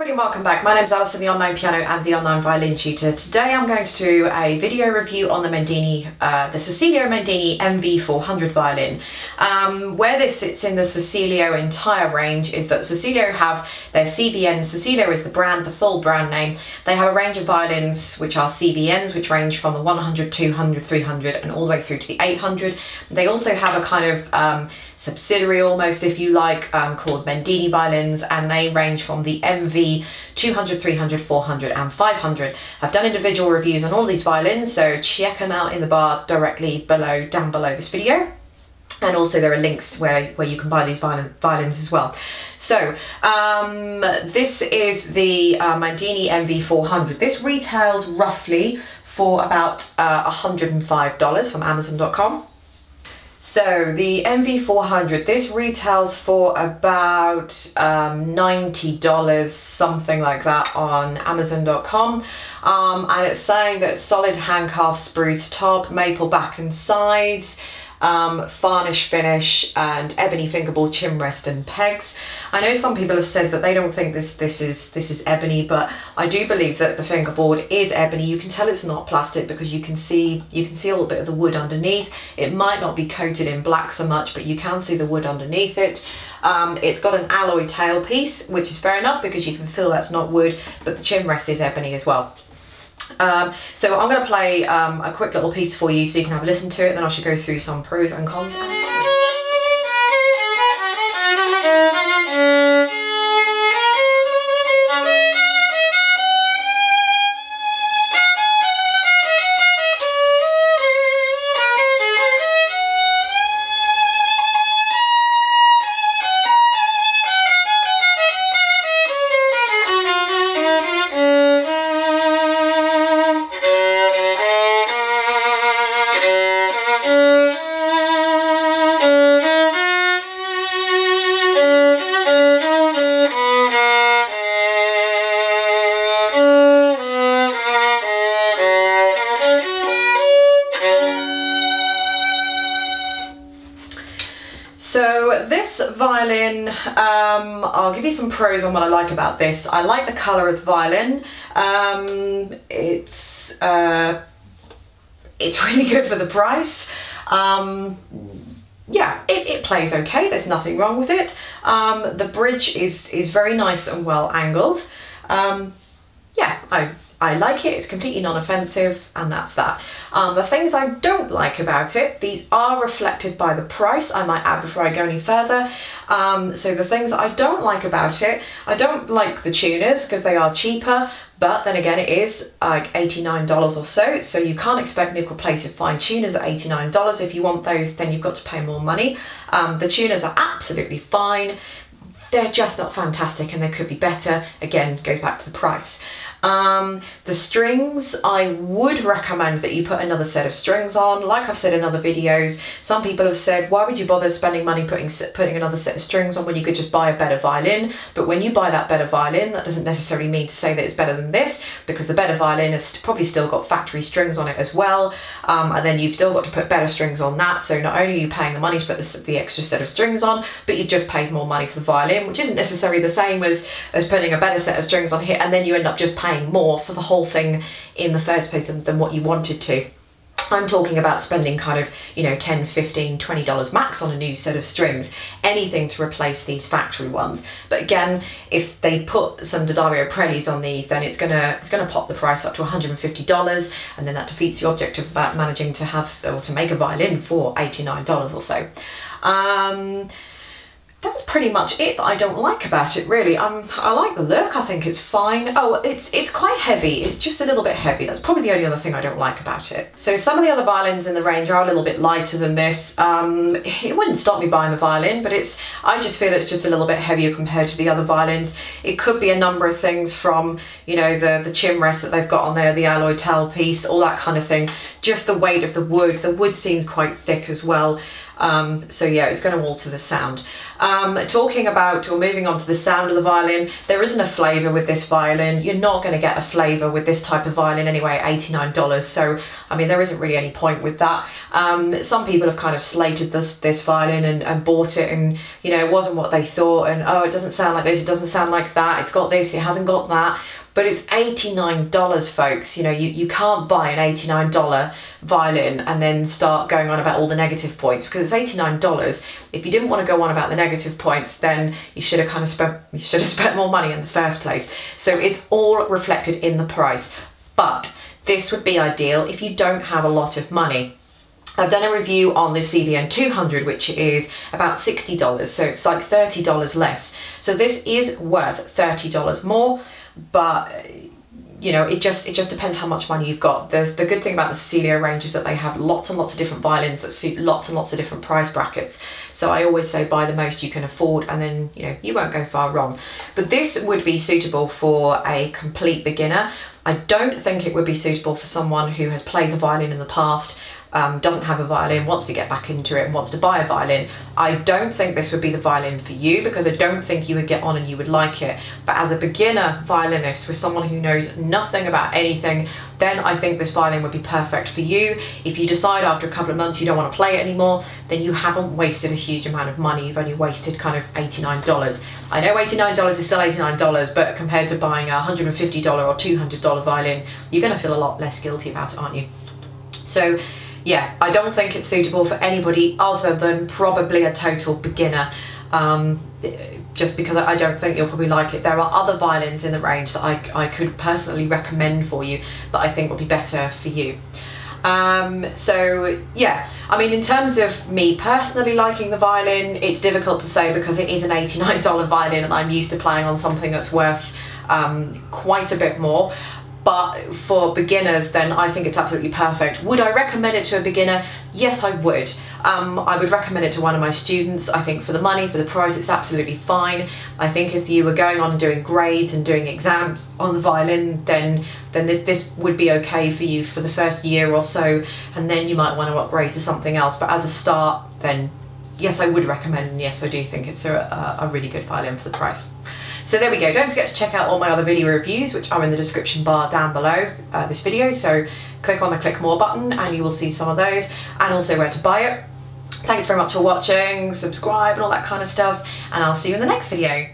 everybody and welcome back. My name's Alison, the online piano and the online violin tutor. Today I'm going to do a video review on the Cecilio Mendini MV400 violin. Where this sits in the Cecilio entire range is that Cecilio have their CVN. Cecilio is the brand, the full brand name. They have a range of violins which are CVNs, which range from the 100, 200, 300 and all the way through to the 800. They also have a kind of subsidiary almost, if you like, called Mendini violins, and they range from the MV 200, 300, 400 and 500. I've done individual reviews on all these violins, so check them out in the bar directly below, down below this video. And also there are links where you can buy these violins as well. So this is the Mendini MV400. This retails roughly for about $105 from Amazon.com. So the MV400, this retails for about $90, something like that on Amazon.com. And it's saying that solid handcuff, spruce top, maple back and sides, varnish finish and ebony fingerboard chin rest and pegs. I know some people have said that they don't think this is ebony, but I do believe that the fingerboard is ebony. You can tell it's not plastic because you can see a little bit of the wood underneath. It might not be coated in black so much, but you can see the wood underneath it. It's got an alloy tailpiece, which is fair enough because you can feel that's not wood, but the chin rest is ebony as well. So I'm going to play a quick little piece for you so you can have a listen to it, then I should go through some pros and cons and summary. So this violin, I'll give you some pros on what I like about this. I like the colour of the violin. It's really good for the price. Yeah, it plays okay, there's nothing wrong with it. The bridge is very nice and well angled. Yeah, I like it, it's completely non-offensive, and that's that. The things I don't like about it, these are reflected by the price, I might add before I go any further. So the things I don't like about it, I don't like the tuners because they are cheaper, but then again it is like $89 or so you can't expect nickel plated fine tuners at $89. If you want those, then you've got to pay more money. The tuners are absolutely fine, they're just not fantastic and they could be better. Again, goes back to the price. The strings, I would recommend that you put another set of strings on. Like I've said in other videos, some people have said, why would you bother spending money putting another set of strings on when you could just buy a better violin? But when you buy that better violin, that doesn't necessarily mean to say that it's better than this, because the better violin has probably still got factory strings on it as well. And then you've still got to put better strings on that. So not only are you paying the money to put the extra set of strings on, but you've just paid more money for the violin, which isn't necessarily the same as putting a better set of strings on here, and then you end up just paying more for the whole thing in the first place than what you wanted to. I'm talking about spending kind of, you know, $10, $15, $20 max on a new set of strings, anything to replace these factory ones. But again, if they put some D'Addario preludes on these, then it's gonna pop the price up to $150, and then that defeats the objective about managing to have or to make a violin for $89 or so. That's pretty much it that I don't like about it, really. I like the look, I think it's fine. Oh, it's quite heavy, it's just a little bit heavy. That's probably the only other thing I don't like about it. So some of the other violins in the range are a little bit lighter than this. It wouldn't stop me buying the violin, but I just feel it's just a little bit heavier compared to the other violins. It could be a number of things from, you know, the chin rest that they've got on there, the alloy tailpiece, all that kind of thing. Just the weight of the wood. The wood seems quite thick as well. So yeah, it's going to alter the sound. Talking about, or moving on to the sound of the violin, there isn't a flavour with this violin. You're not going to get a flavour with this type of violin anyway at $89. So I mean, there isn't really any point with that. Some people have kind of slated this violin and bought it, and you know, it wasn't what they thought, and oh, it doesn't sound like this, it doesn't sound like that, it's got this, it hasn't got that. But it's $89, folks. You know, you can't buy an $89 violin and then start going on about all the negative points, because it's $89. If you didn't want to go on about the negative points, then you should have spent more money in the first place. So it's all reflected in the price. But this would be ideal if you don't have a lot of money. I've done a review on the CVN 200, which is about $60, so it's like $30 less. So this is worth $30 more, but you know, it just depends how much money you've got. There's the good thing about the Cecilio range is that they have lots and lots of different violins that suit lots and lots of different price brackets. So I always say buy the most you can afford, and then you know, you won't go far wrong. But this would be suitable for a complete beginner. I don't think it would be suitable for someone who has played the violin in the past, doesn't have a violin, wants to get back into it and wants to buy a violin. I don't think this would be the violin for you, because I don't think you would get on and you would like it. But as a beginner violinist, with someone who knows nothing about anything, then I think this violin would be perfect for you. If you decide after a couple of months you don't want to play it anymore, then you haven't wasted a huge amount of money. You've only wasted kind of $89. I know $89 is still $89, but compared to buying a $150 or $200 violin, you're going to feel a lot less guilty about it, aren't you? So yeah, I don't think it's suitable for anybody other than probably a total beginner, just because I don't think you'll probably like it. There are other violins in the range that I could personally recommend for you that I think would be better for you. So yeah, I mean, in terms of me personally liking the violin, it's difficult to say because it is an $89 violin and I'm used to playing on something that's worth quite a bit more. But for beginners, then I think it's absolutely perfect. Would I recommend it to a beginner? Yes, I would. I would recommend it to one of my students. I think for the money, for the price, it's absolutely fine. I think if you were going on and doing grades and doing exams on the violin, then this would be okay for you for the first year or so, and then you might want to upgrade to something else. But as a start, then yes, I would recommend, and yes, I do think it's a really good violin for the price. So there we go. Don't forget to check out all my other video reviews, which are in the description bar down below this video. So click on the click more button and you will see some of those, and also where to buy it. Thanks very much for watching, subscribe and all that kind of stuff, and I'll see you in the next video.